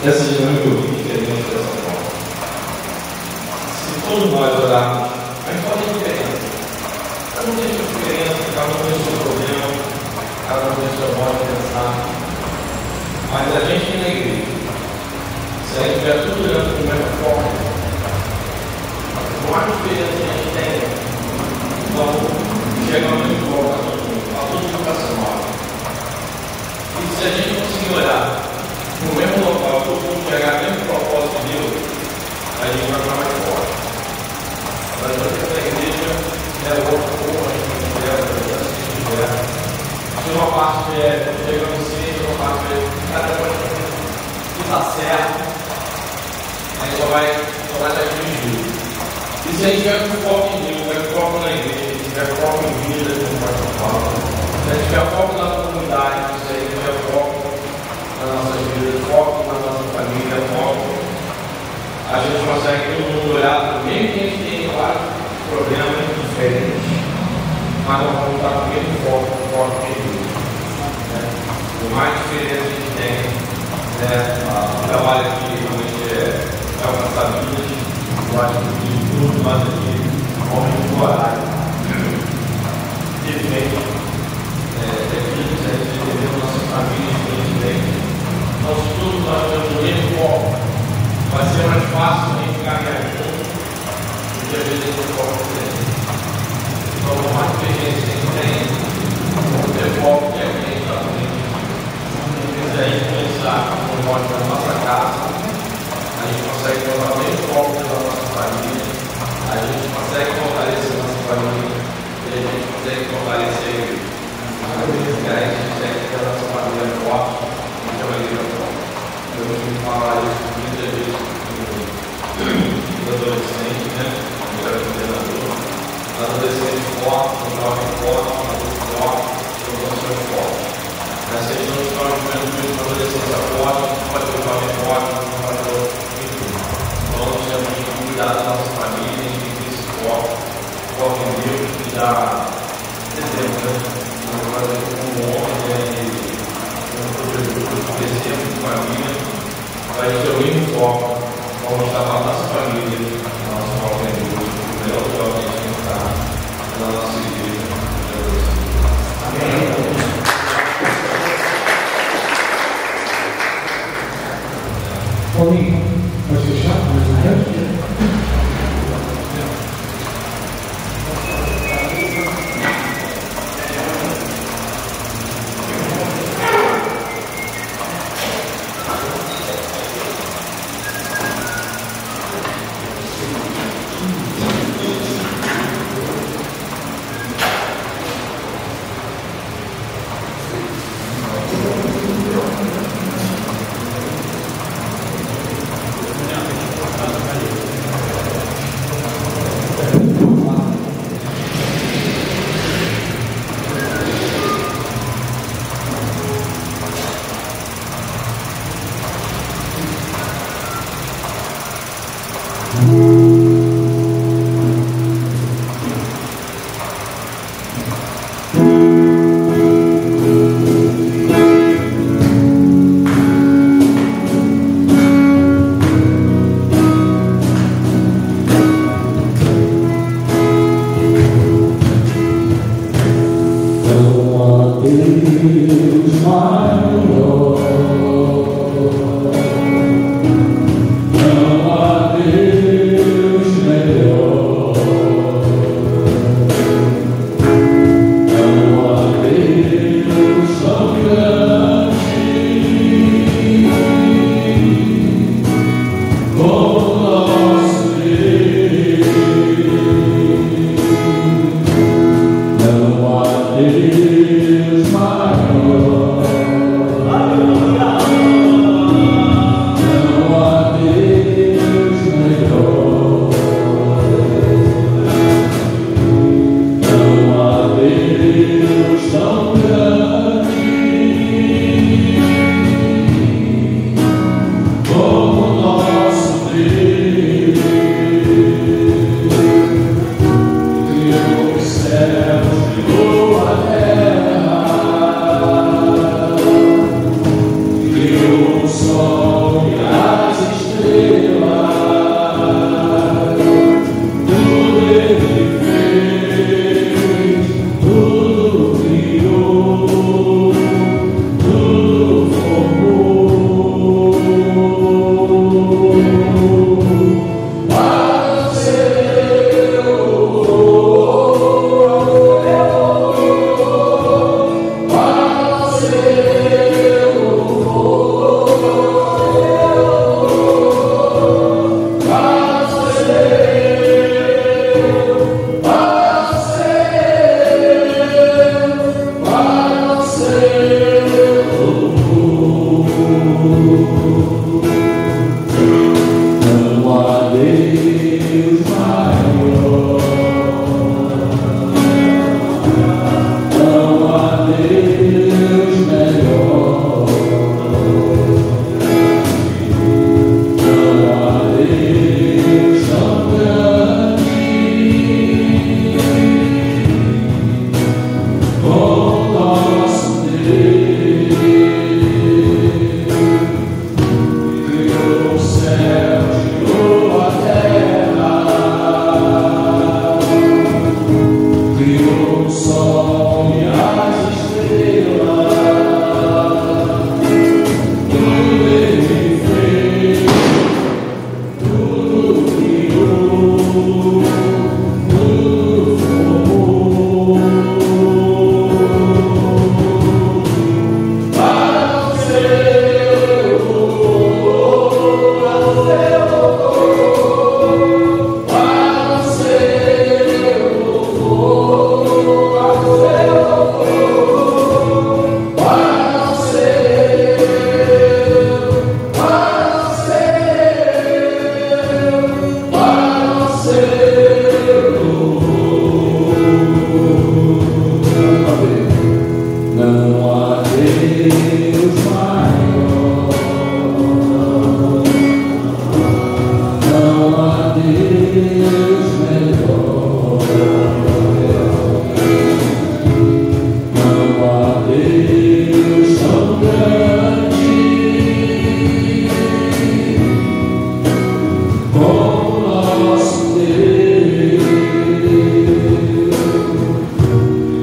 Essa dinâmica eu vi diferente dessa forma. Se todos nós orarmos, a gente pode ter diferença. Cada um tem sua diferença, cada um tem seu problema, cada um tem sua forma de pensar. Mas a gente na igreja, se a gente estiver tudo olhando da mesma forma, por mais diferença que a gente tenha, vamos chegar ao mesmo ponto a todo mundo está somado. E se a gente conseguir olhar no mesmo local, todo mundo chegar no mesmo propósito de Deus, a gente vai ficar mais forte. Mas a igreja é outra forma, a gente quer, se uma parte é chegando cedo, uma parte é cada coisa que está certo, a gente só vai estar dirigindo. E se a gente tiver com foco em Deus, tiver com foco na igreja, tiver foco em vida, como o pastor fala, se a gente tiver foco na comunidade, se a gente tiver foco na nossa vida, foco na nossa família, foco, a a gente consegue todo mundo olhar, mesmo que a gente tenha vários problemas diferentes, mas nós vamos estar com o mesmo foco que Deus. Por mais diferença que a gente tem, o trabalho aqui realmente é alcançar vidas. Eu acho que tudo nós aqui, homens do horário, infelizmente, é difícil a gente entender nossas famílias diferentes. Então, se todos nós temos o mesmo foco, vai ser mais fácil a gente caminhar juntos do que às vezes o foco diferente. Então, por mais diferença que a gente tem, vamos ter foco que é o que a gente está fazendo. Se a gente começar com o modo da nossa casa, a gente consegue colocar o mesmo foco da nossa família, a gente consegue fortalecer a nossa família e a gente consegue fortalecer a gente consegue ter a nossa família forte e ter uma igreja forte. Eu costumo falar isso muitas vezes com os adolescentes, né? Eu era coordenador. Os adolescentes fortes, os jovens fortes, os adultos fortes, os adolescentes fortes. Se a gente não escolhe o mesmo adolescência forte, não pode ter o jovem forte, não pode ter o enfim. Então, nós temos que cuidar da nossa família, a gente tem que ter esse foco em Deus, que dá exemplo, né? Nós fazer como homem, como provedor, exemplo de família, para a gente ter o mesmo foco, para mostrar para a nossa família, a nossa foco em Deus, o melhor lugar que a gente tem que estar na nossa igreja. Amém. Paulinho, pode fechar? Mais um tempo? Deus maior.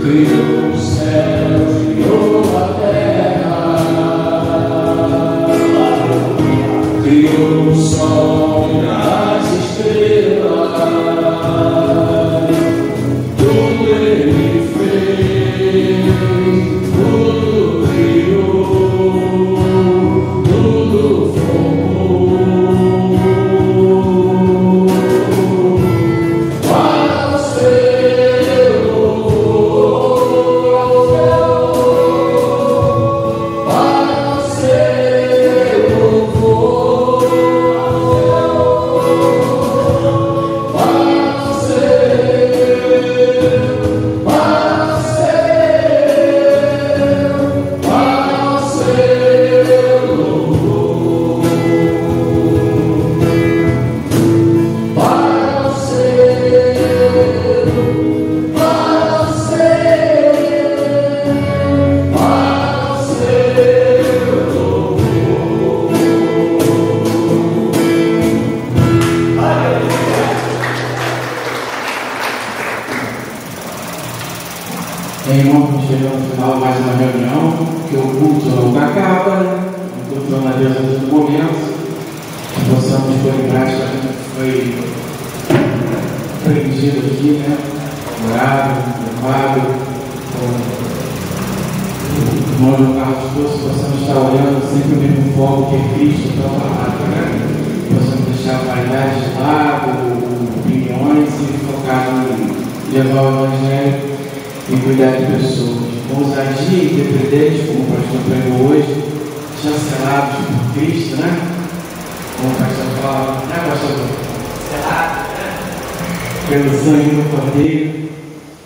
Criou os céus, criou a terra, criou o sol e as estrelas, tudo Ele fez, tudo criou, tudo formou. Para o seu louvor, para o seu louvor, para o seu louvor, para o Bem, irmão, chegamos no final de mais uma reunião, que o culto nunca acaba, né? O culto não é Deus a todo momento, que possamos pôr em prática aquilo que foi aprendido aqui, né? Orado, louvado, o irmão João Carlos Poço, possamos estar olhando sempre o mesmo foco que é Cristo, então palavra, né? Possamos deixar a vaidade de lado, opiniões e focar em levar o Evangelho e cuidar de pessoas, com ousadia e independente, como o pastor pregou hoje, chancelados por Cristo, né? Como o pastor fala, né, pastor? Selado, né? Pelo sangue do Cordeiro,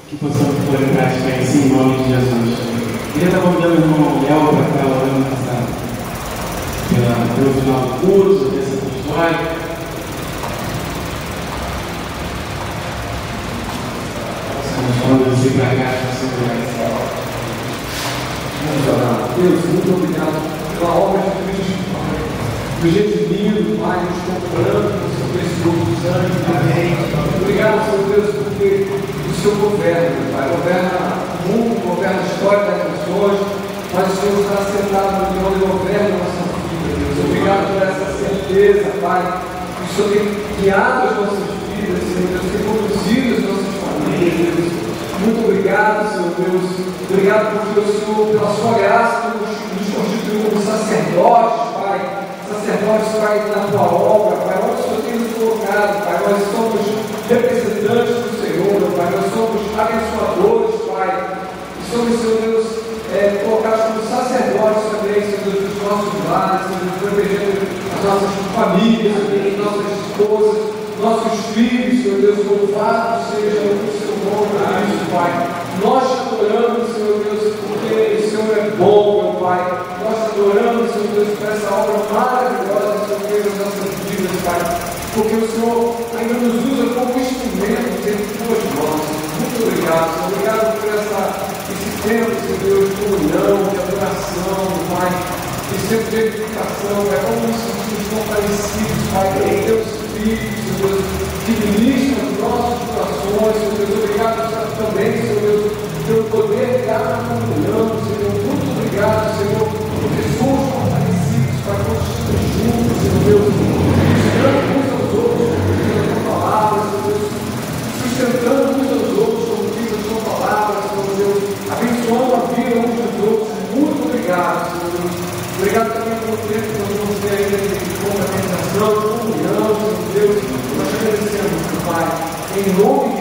que possamos pôr em prática isso em nome de Jesus. Queria estar convidando o irmão Léo para estar orando pelo final do curso, dessa história. Quando você para cá, você vai. Vamos orar. Deus, muito obrigado pela obra de Cristo, Pai. Do jeito lindo, Pai, nos comprando com o seu precioso sangue. Amém. Obrigado, Senhor Deus, porque o Senhor governa, Pai. Governa o mundo, governa a história das nações, mas o Senhor está sentado no trono e governa a nossa vida, Deus. Obrigado por essa certeza, Pai. O Senhor tem guiado as nossas vidas, Senhor Deus, tem conduzido as nossas famílias, Deus. Muito obrigado, Senhor Deus. Obrigado porque o Senhor, pela sua graça, nos constituiu como sacerdotes, Pai. Sacerdotes, Pai, na tua obra, Pai. Onde o Senhor tem nos colocado, Pai. Nós somos representantes do Senhor, Pai. Nós somos abençoadores, Pai. E somos, Senhor Deus, colocados como sacerdotes também, Senhor Deus, dos nossos lares, Senhor Deus, protegendo as nossas famílias, nossas esposas, nossos filhos, Senhor Deus. Louvado seja o Senhor. Isso, Pai. Nós te adoramos, Senhor Deus, porque o Senhor é bom, meu Pai. Nós te adoramos, Senhor Deus, por essa obra maravilhosa, Senhor Deus, nas nossas vidas, Pai. Porque o Senhor ainda nos usa como instrumentos em tuas mãos. Muito obrigado, Senhor. Obrigado por esse tempo, Senhor Deus, de comunhão, de adoração, Pai. Esse tempo de edificação, Pai. Como nos sentimos fortalecidos, Pai. Deus Espírito, Senhor Deus, que ministra os nossos corações, Senhor Deus. Obrigado também, Senhor Deus, pelo poder de estar comunhão, Senhor. Muito obrigado, Senhor, porque somos fortalecidos para construir juntos, Senhor Deus, ensinando uns aos outros, como diz a tua palavra, Senhor Deus, sustentando uns aos outros, como diz a tua palavra, Senhor Deus, abençoando a vida uns dos outros. Muito obrigado, Senhor Deus. Obrigado também pelo tempo que nós vamos ter ainda de confraternização, comunhão, Senhor Deus. Nós agradecemos, Pai, em nome